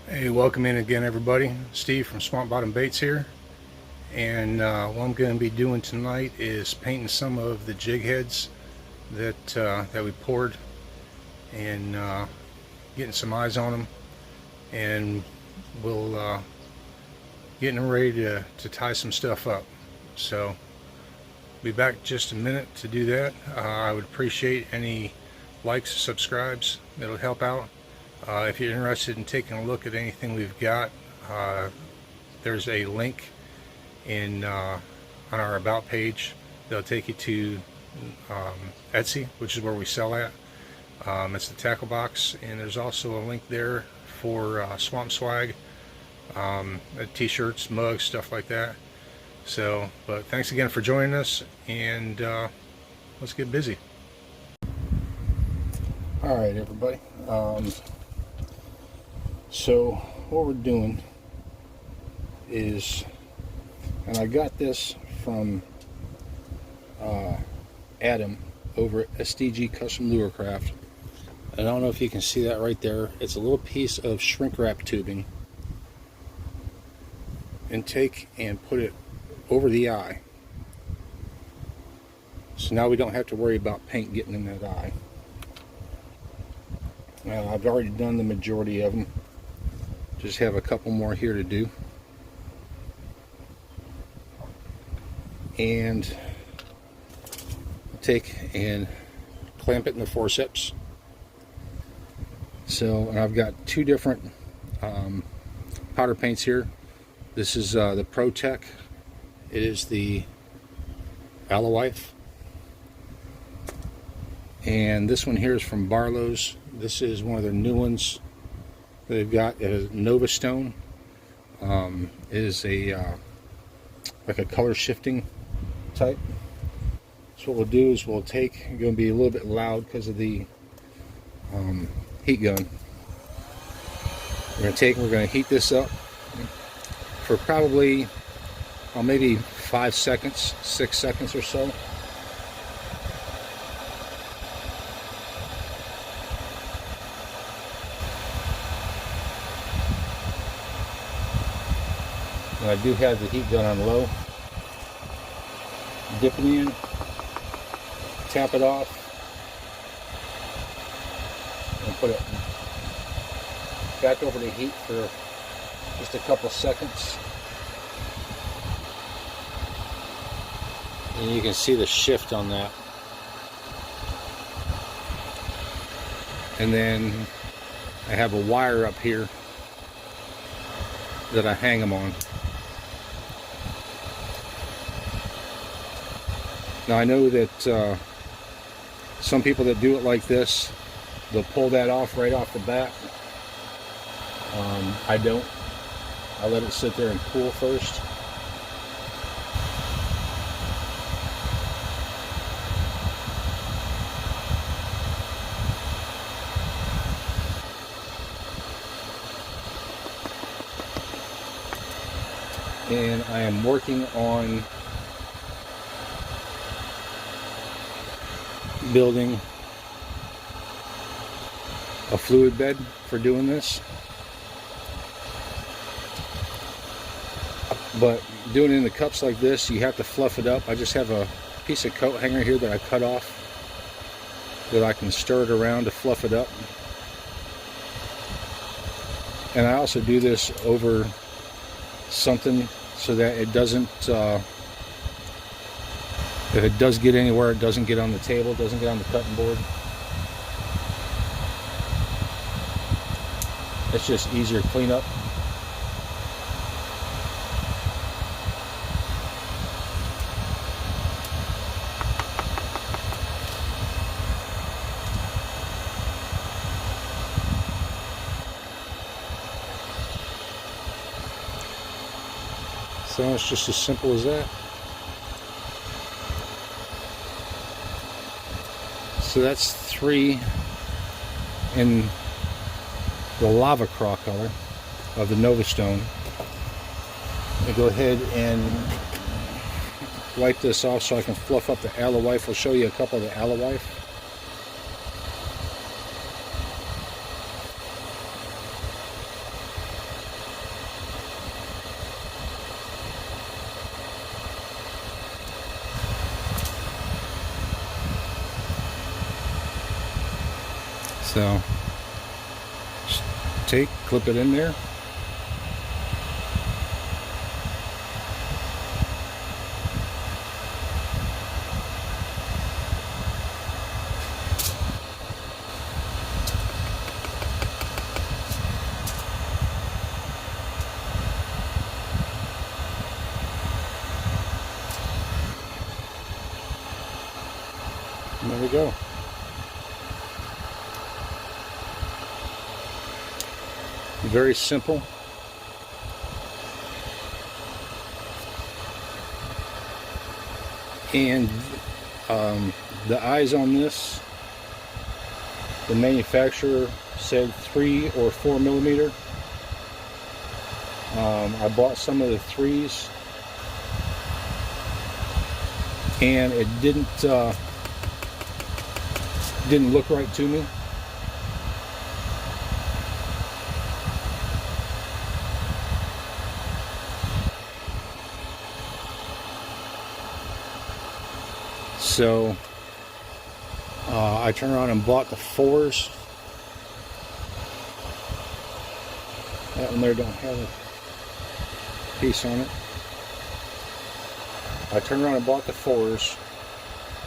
Hey, welcome in again, everybody. Steve from Swamp Bottom Baits here, and what I'm going to be doing tonight is painting some of the jig heads that we poured, and getting some eyes on them, and we'll getting them ready to tie some stuff up. So, be back just a minute to do that. I would appreciate any likes, subscribes. It'll help out. If you're interested in taking a look at anything we've got, there's a link on our About page that'll take you to Etsy, which is where we sell at. It's the tackle box, and there's also a link there for swamp swag, t-shirts, mugs, stuff like that. So, but thanks again for joining us, and let's get busy. All right, everybody. So what we're doing is, and I got this from Adam over at SDG Custom Lure Craft. I don't know if you can see that right there. It's a little piece of shrink wrap tubing, and take and put it over the eye. So now we don't have to worry about paint getting in that eye. Now, I've already done the majority of them. Just have a couple more here to do. And take and clamp it in the forceps. So, and I've got two different powder paints here. This is the Pro Tech. It is the Alowife. And this one here is from Barlow's. This is one of their new ones. They've got a Nova Stone. It is a like a color shifting type. So what we'll do is we'll take, it's going to be a little bit loud because of the heat gun. We're going to take, we're going to heat this up for probably maybe 5 seconds, 6 seconds or so. And I do have the heat gun on low. Dip it in, tap it off, and put it back over the heat for just a couple seconds. And you can see the shift on that. And then I have a wire up here that I hang them on. Now I know that some people that do it like this, they'll pull that off right off the bat. I don't. I let it sit there and cool first. And I am working on building a fluid bed for doing this, but doing it in the cups like this, you have to fluff it up. I just have a piece of coat hanger here that I cut off that I can stir it around to fluff it up. And I also do this over something so that it doesn't if it does get anywhere, it doesn't get on the table, it doesn't get on the cutting board. It's just easier cleanup. So it's just as simple as that. So that's 3 in the lava craw color of the Nova Stone. I go ahead and wipe this off so I can fluff up the Alowife. I'll show you a couple of the Alowife. So just clip it in there. And there we go. Very simple. And the eyes on this, the manufacturer said 3 or 4 millimeter. I bought some of the 3s, and it didn't look right to me. So I turned around and bought the 4s. That one there don't have a piece on it. I turned around and bought the 4s,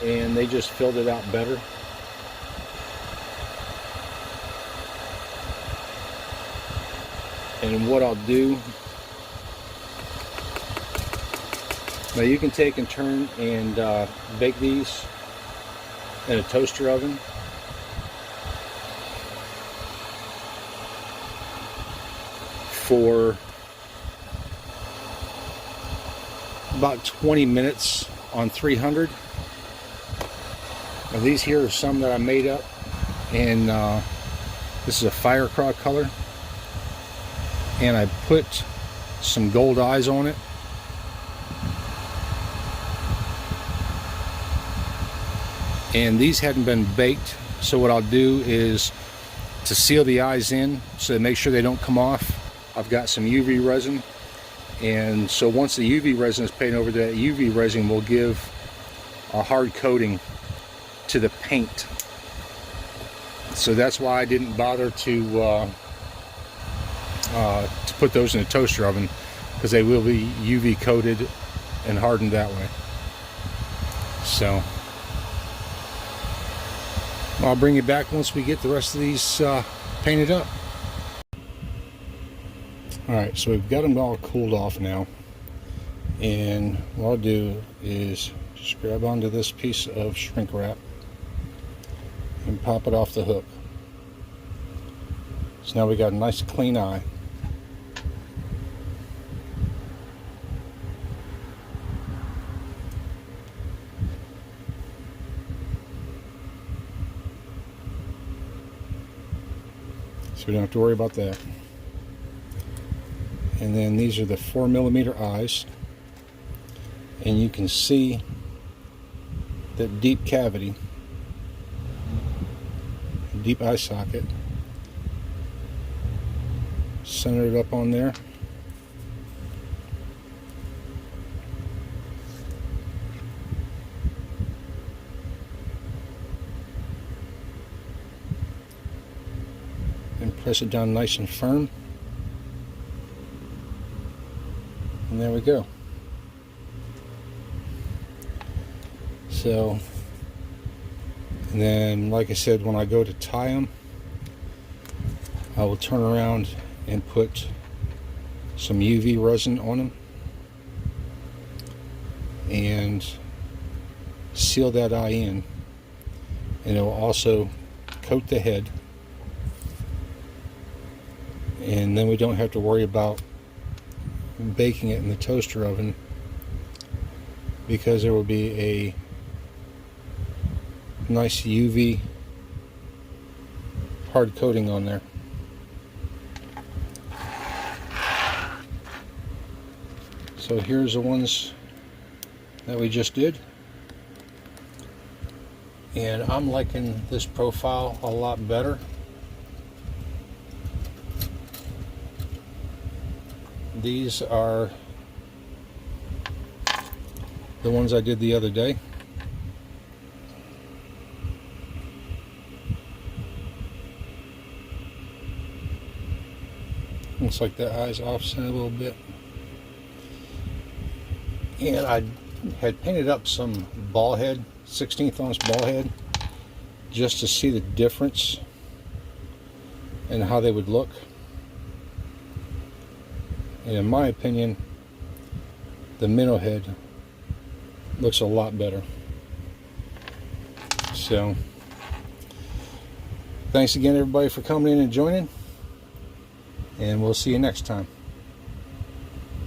and they just filled it out better. And what I'll do, now you can take and turn and bake these in a toaster oven. For about 20 minutes on 300. Now these here are some that I made up, and this is a fire craw color, and I put some gold eyes on it. And these hadn't been baked, so what I'll do is to seal the eyes in so to make sure they don't come off, I've got some UV resin, and so once the UV resin is painted over, that UV resin will give a hard coating to the paint. So that's why I didn't bother to put those in a toaster oven, because they will be UV coated and hardened that way. So I'll bring you back once we get the rest of these painted up. Alright, so we've got them all cooled off now, and what I'll do is just grab onto this piece of shrink wrap and pop it off the hook. So now we got a nice clean eye. So we don't have to worry about that. And then these are the 4 millimeter eyes, and you can see that deep cavity, deep eye socket, center it up on there. And press it down nice and firm. And there we go. So, and then like I said, when I go to tie them, I will turn around and put some UV resin on them and seal that eye in, and it will also coat the head, and then we don't have to worry about baking it in the toaster oven, because there will be a nice UV hard coating on there. So here's the ones that we just did, and I'm liking this profile a lot better. These are the ones I did the other day. Looks like the eye's offset a little bit. And I had painted up some ball head, 16th ounce ball head, just to see the difference and how they would look. And in my opinion, the minnow head looks a lot better. So, thanks again everybody for coming in and joining, and we'll see you next time.